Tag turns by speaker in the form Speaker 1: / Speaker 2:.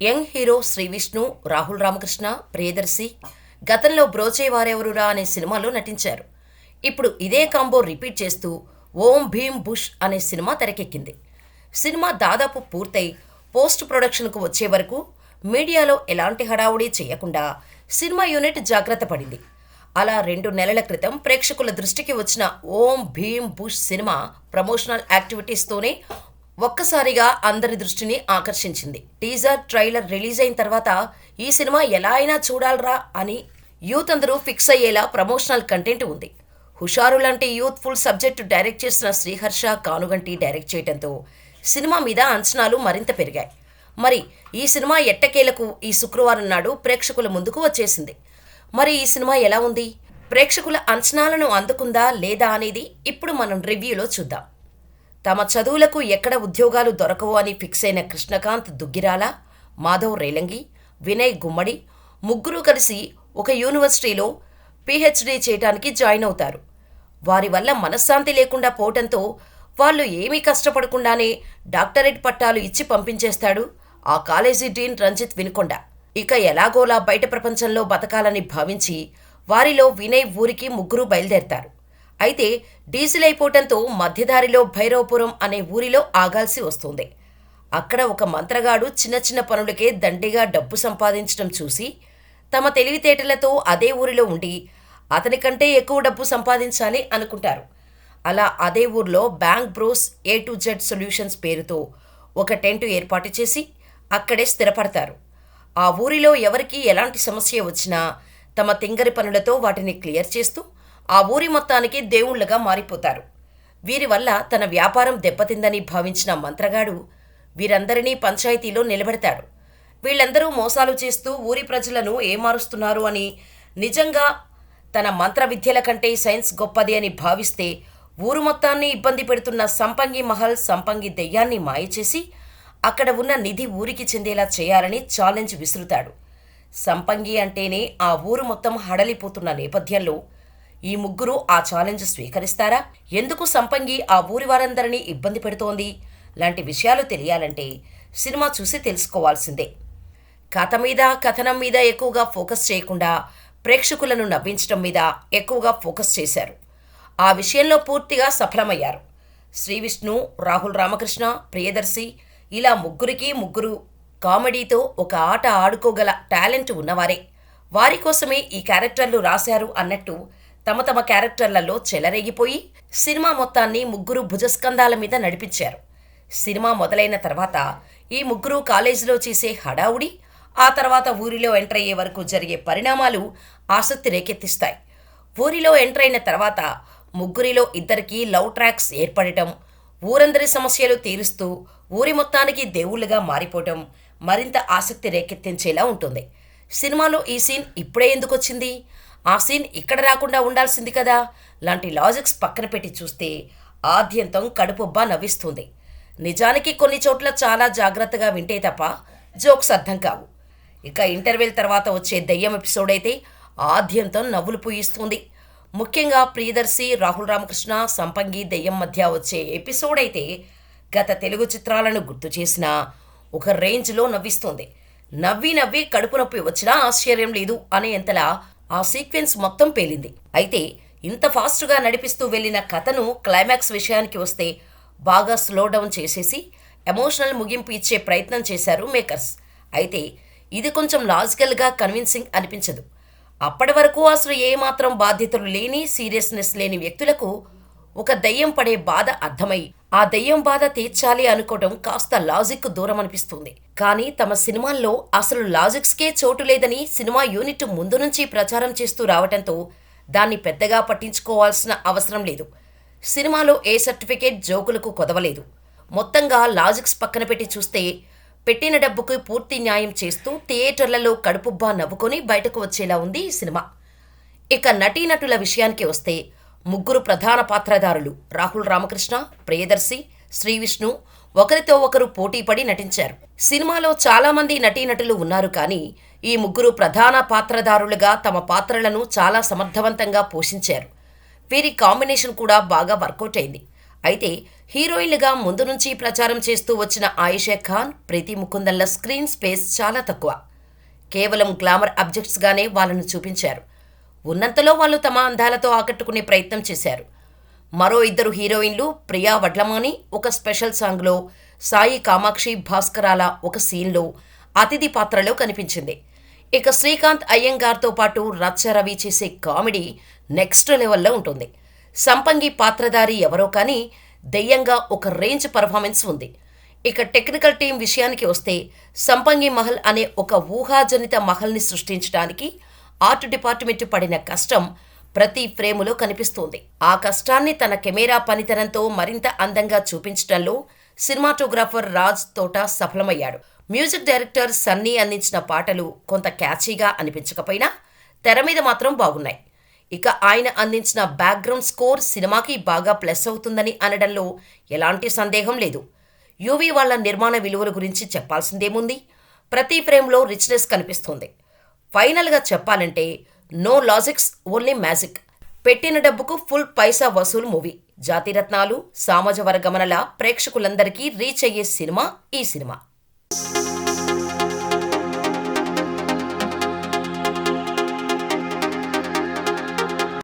Speaker 1: Young hero Sri Vishnu, Rahul Ramakrishna, Priyadarshi గతంలో బ్రోచేవారెవరురా అనే సినిమాలో నటించారు. ఇప్పుడు ఇదే కాంబో రిపీట్ చేస్తూ ఓం భీమ్ బుష్ అనే సినిమా తెరకెక్కింది. సినిమా దాదాపు పూర్తయి పోస్ట్ ప్రొడక్షన్కు వచ్చే వరకు మీడియాలో ఎలాంటి హడావుడి చేయకుండా సినిమా యూనిట్ జాగ్రత్త పడింది. అలా 2 నెలల క్రితం ప్రేక్షకుల దృష్టికి వచ్చిన ఓం భీమ్ బుష్ సినిమా ప్రమోషనల్ యాక్టివిటీస్తోనే ఒక్కసారిగా అందరి దృష్టిని ఆకర్షించింది. టీజర్, ట్రైలర్ రిలీజ్ అయిన తర్వాత ఈ సినిమా ఎలా అయినా చూడాలరా అని యూత్ అందరూ ఫిక్స్ అయ్యేలా ప్రమోషనల్ కంటెంట్ ఉంది. హుషారు లాంటి యూత్ఫుల్ సబ్జెక్టు డైరెక్ట్ చేసిన శ్రీహర్ష కానుగంటి డైరెక్ట్ చేయడంతో సినిమా మీద అంచనాలు మరింత పెరిగాయి. మరి ఈ సినిమా ఎట్టకేలకు ఈ శుక్రవారం నాడు ప్రేక్షకుల ముందుకు వచ్చేసింది. మరి ఈ సినిమా ఎలా ఉంది, ప్రేక్షకుల అంచనాలను అందుకుందా లేదా అనేది ఇప్పుడు మనం రివ్యూలో చూద్దాం. తమ చదువులకు ఎక్కడ ఉద్యోగాలు దొరకవు అని ఫిక్స్ అయిన కృష్ణకాంత్ దుగ్గిరాల, మాధవ్ రేలంగి, వినయ్ గుమ్మడి ముగ్గురు కలిసి ఒక యూనివర్సిటీలో పీహెచ్డీ చేయడానికి జాయిన్ అవుతారు. వారి వల్ల మనశ్శాంతి లేకుండా పోవటంతో వాళ్ళు ఏమీ కష్టపడకుండానే డాక్టరేట్ పట్టాలు ఇచ్చి పంపించేస్తాడు ఆ కాలేజీ డీన్ రంజిత్ వినుకొండ. ఇక ఎలాగోలా బయట ప్రపంచంలో బతకాలని భావించి వారిలో వినయ్ ఊరికి ముగ్గురు బయలుదేరతారు. అయితే డీజిల్ అయిపోవటంతో మధ్యదారిలో భైరవపురం అనే ఊరిలో ఆగాల్సి వస్తుంది. అక్కడ ఒక మంత్రగాడు చిన్న చిన్న పనులకే దండిగా డబ్బు సంపాదించడం చూసి తమ తెలివితేటలతో అదే ఊరిలో ఉండి అతని కంటే ఎక్కువ డబ్బు సంపాదించాలి అనుకుంటారు. అలా అదే ఊర్లో bank bros A to Z solutions పేరుతో ఒక టెంట్ ఏర్పాటు చేసి అక్కడే స్థిరపడతారు. ఆ ఊరిలో ఎవరికి ఎలాంటి సమస్య వచ్చినా తమ తింగరి పనులతో వాటిని క్లియర్ చేస్తూ ఆ ఊరి మొత్తానికి దేవుళ్లుగా మారిపోతారు. వీరి వల్ల తన వ్యాపారం దెబ్బతిందని భావించిన మంత్రగాడు వీరందరినీ పంచాయతీలో నిలబెడతాడు. వీళ్ళందరూ మోసాలు చేస్తూ ఊరి ప్రజలను ఏమారుస్తున్నారు అని, నిజంగా తన మంత్ర విద్యల కంటే సైన్స్ గొప్పది అని భావిస్తే ఊరు మొత్తాన్ని ఇబ్బంది పెడుతున్న సంపంగి మహల్ సంపంగి దెయ్యాన్ని మాయచేసి అక్కడ ఉన్న నిధి ఊరికి చెందేలా చేయాలని ఛాలెంజ్ విసురుతాడు. సంపంగి అంటేనే ఆ ఊరు మొత్తం హడలిపోతున్న నేపథ్యంలో ఈ ముగ్గురు ఆ ఛాలెంజ్ స్వీకరిస్తారా? ఎందుకు సంపంగి ఆ ఊరి వారందరినీ ఇబ్బంది పెడుతోంది లాంటి విషయాలు తెలియాలంటే సినిమా చూసి తెలుసుకోవాల్సిందే. కథ మీద, కథనం మీద ఎక్కువగా ఫోకస్ చేయకుండా ప్రేక్షకులను నవ్వించడం మీద ఎక్కువగా ఫోకస్ చేశారు. ఆ విషయంలో పూర్తిగా సఫలమయ్యారు. శ్రీవిష్ణు, రాహుల్ రామకృష్ణ, ప్రియదర్శి ఇలా ముగ్గురు కామెడీతో ఒక ఆట ఆడుకోగల టాలెంట్ ఉన్నవారే. వారి కోసమే ఈ క్యారెక్టర్లు రాశారు అన్నట్టు తమ తమ క్యారెక్టర్లలో చెలరేగిపోయి సినిమా మొత్తాన్ని ముగ్గురు భుజస్కంధాల మీద నడిపించారు. సినిమా మొదలైన తర్వాత ఈ ముగ్గురు కాలేజీలో చేసే హడావుడి, ఆ తర్వాత ఊరిలో ఎంటర్ అయ్యే వరకు జరిగే పరిణామాలు ఆసక్తి రేకెత్తిస్తాయి. ఊరిలో ఎంటర్ అయిన తర్వాత ముగ్గురిలో ఇద్దరికి లవ్ ట్రాక్స్ ఏర్పడటం, ఊరందరి సమస్యలు తీరుస్తూ ఊరి మొత్తానికి దేవుళ్లుగా మారిపోవటం మరింత ఆసక్తి రేకెత్తించేలా ఉంటుంది. సినిమాలో ఈ సీన్ ఇప్పుడే ఎందుకు వచ్చింది, ఆ సీన్ ఇక్కడ రాకుండా ఉండాల్సింది కదా లాంటి లాజిక్స్ పక్కన పెట్టి చూస్తే ఆద్యంతం కడుపుబ్బా నవ్విస్తుంది. నిజానికి కొన్ని చోట్ల చాలా జాగ్రత్తగా వింటే తప్ప జోక్స్ అర్థం కావు. ఇక ఇంటర్వెల్ తర్వాత వచ్చే దెయ్యం ఎపిసోడ్ అయితే ఆద్యంతం నవ్వులు పూయిస్తుంది. ముఖ్యంగా ప్రియదర్శి, రాహుల్ రామకృష్ణ, సంపంగి దెయ్యం మధ్య వచ్చే ఎపిసోడ్ అయితే గత తెలుగు చిత్రాలను గుర్తు చేసిన ఒక రేంజ్లో నవ్విస్తుంది. నవ్వి నవ్వి కడుపు నొప్పి వచ్చినా ఆశ్చర్యం లేదు అనేంతలా ఆ సీక్వెన్స్ మొత్తం పేలింది. అయితే ఇంత ఫాస్ట్గా నడిపిస్తూ వెళ్ళిన కథను క్లైమాక్స్ విషయానికి వస్తే బాగా స్లో డౌన్ చేసేసి ఎమోషనల్ ముగింపు ఇచ్చే ప్రయత్నం చేశారు మేకర్స్. అయితే ఇది కొంచెం లాజికల్గా కన్విన్సింగ్ అనిపించదు. అప్పటి వరకు అసలు ఏమాత్రం బాధ్యతలు లేని, సీరియస్నెస్ లేని వ్యక్తులకు ఒక దెయ్యం పడే బాధ అర్థమై ఆ దెయ్యం బాధ తీర్చాలి అనుకోవడం కాస్త లాజిక్ దూరం అనిపిస్తుంది. కానీ తమ సినిమాల్లో అసలు లాజిక్స్కే చోటు లేదని సినిమా యూనిట్ ముందు నుంచి ప్రచారం చేస్తూ రావటంతో దాన్ని పెద్దగా పట్టించుకోవాల్సిన అవసరం లేదు. సినిమాలో ఏ సర్టిఫికేట్ జోకులకు కొదవలేదు. మొత్తంగా లాజిక్స్ పక్కన పెట్టి చూస్తే పెట్టిన డబ్బుకు పూర్తి న్యాయం చేస్తూ థియేటర్లలో కడుపుబ్బా నవ్వుకొని బయటకు వచ్చేలా ఉంది ఈ సినిమా. ఇక నటీనటుల విషయానికి వస్తే ముగ్గురు ప్రధాన పాత్రధారులు రాహుల్ రామకృష్ణ, ప్రియదర్శి, శ్రీవిష్ణు ఒకరితో ఒకరు పోటీపడి నటించారు. సినిమాలో చాలామంది నటీనటులు ఉన్నారు కానీ ఈ ముగ్గురు ప్రధాన పాత్రధారులుగా తమ పాత్రలను చాలా సమర్థవంతంగా పోషించారు. వీరి కాంబినేషన్ కూడా బాగా వర్కౌట్ అయింది. అయితే హీరోయిన్లుగా ముందు నుంచి ప్రచారం చేస్తూ వచ్చిన ఆయిషా ఖాన్, ప్రీతి ముకుందన్ల స్క్రీన్ స్పేస్ చాలా తక్కువ. కేవలం గ్లామర్ అబ్జెక్ట్స్గానే వాళ్ళను చూపించారు. ఉన్నంతలో వాళ్ళు తమ అందాలతో ఆకట్టుకునే ప్రయత్నం చేశారు. మరో ఇద్దరు హీరోయిన్లు ప్రియా వడ్లమాని ఒక స్పెషల్ సాంగ్లో, సాయి కామాక్షి భాస్కరాల ఒక సీన్లో అతిథి పాత్రలో కనిపించింది. ఇక శ్రీకాంత్ అయ్యంగార్తో పాటు రచ్చ రవి చేసే కామెడీ నెక్స్ట్ లెవెల్లో ఉంటుంది. సంపంగి పాత్రధారి ఎవరో కానీ దెయ్యంగా ఒక రేంజ్ పర్ఫార్మెన్స్ ఉంది. ఇక టెక్నికల్ టీం విషయానికి వస్తే సంపంగి మహల్ అనే ఒక ఊహాజనిత మహల్ని సృష్టించడానికి ఆర్ట్ డిపార్ట్మెంట్ పడిన కష్టం ప్రతి ఫ్రేములో కనిపిస్తోంది. ఆ కష్టాన్ని తన కెమెరా పనితనంతో మరింత అందంగా చూపించడంలో సినిమాటోగ్రాఫర్ రాజ్ తోటా సఫలమయ్యాడు. మ్యూజిక్ డైరెక్టర్ సన్నీ అందించిన పాటలు కొంత క్యాచీగా అనిపించకపోయినా తెర మీద మాత్రం బాగున్నాయి. ఇక ఆయన అందించిన బ్యాక్గ్రౌండ్ స్కోర్ సినిమాకి బాగా ప్లస్ అవుతుందని అనడంలో ఎలాంటి సందేహం లేదు. యూవీ వాళ్ళ నిర్మాణ విలువల గురించి చెప్పాల్సిందేముంది? ప్రతి ఫ్రేమ్లో రిచ్నెస్ కనిపిస్తుంది. ఫైనల్గా చెప్పాలంటే నో లాజిక్స్, ఓన్లీ మ్యాజిక్. పెట్టిన డబ్బుకు ఫుల్ పైసా వసూలు మూవీ. జాతిరత్నాలు, సామాజ వర్గమనల ప్రేక్షకులందరికీ రీచ్ అయ్యే సినిమా ఈ సినిమా.